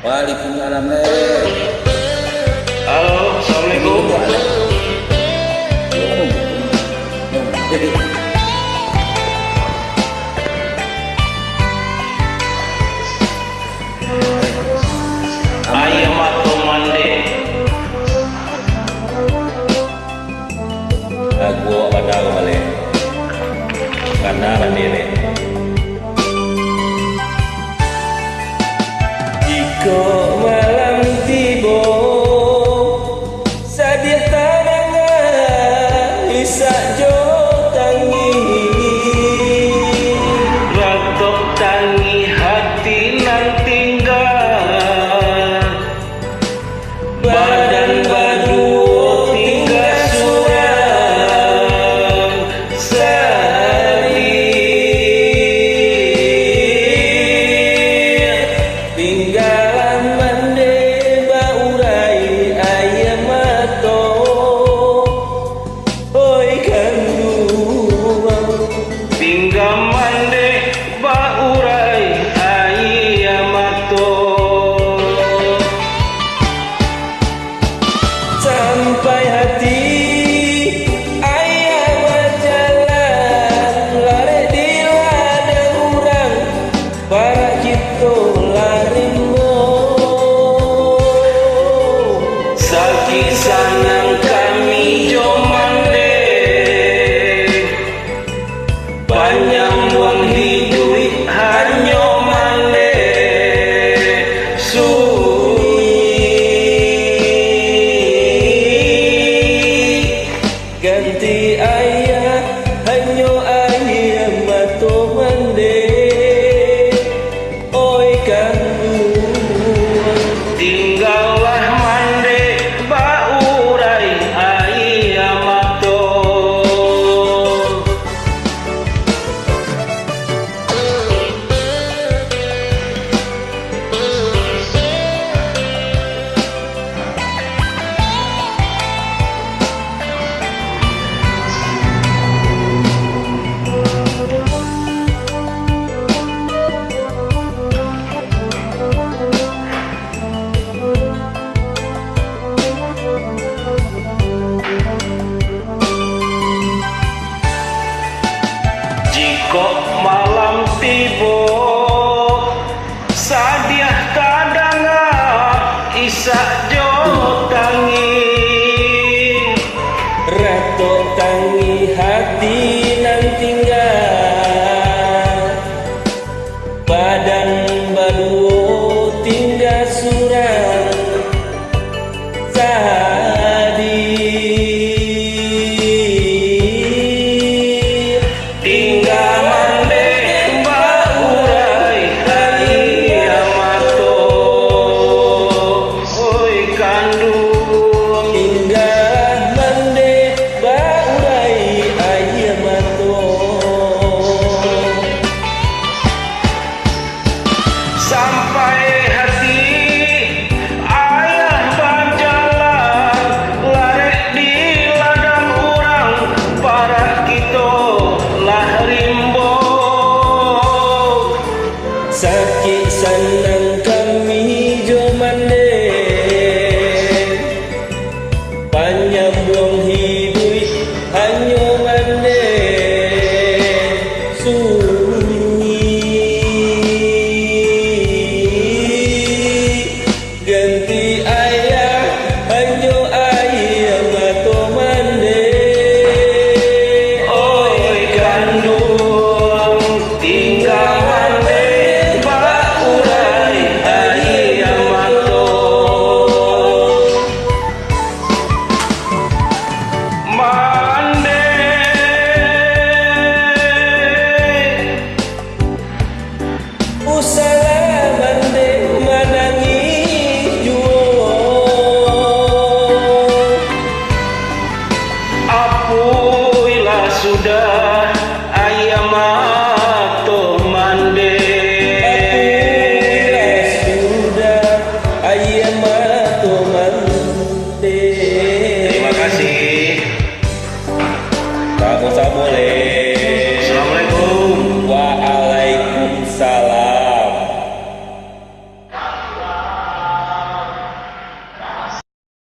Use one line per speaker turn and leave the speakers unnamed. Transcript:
Waalaikumsalam.
Halo, assalamualaikum. Ayam atau mande?
Aku pada balik karena mandiri. Jika malam tiba, sedih tangan isak jo tangi,
Ratok tangi hati nan tinggal, badan badu tinggal suram sedih,
tinggalan mande baurai ayam mato, oi kandungan.
tinggal mande baurai ayam mato.
Sampai hati ayam jalan lari di ladang urang para kita larimo.
Saki sanang kami jo mande, banyak wong hidui hanya mande sunyi.
Ganti ayah hanya ayam mato mande, oi kandungan.
Tinggallah mande baurai ayam mato. Jika malam tiba, sadiah kadanga isak jo tangi,
Ratok tangi hati nan tinggal, badan baduo tinggal suram sedih,
tinggal mande baurai ayam mato. Oi kandung,
tinggal mande baurai ayam mato.
sampai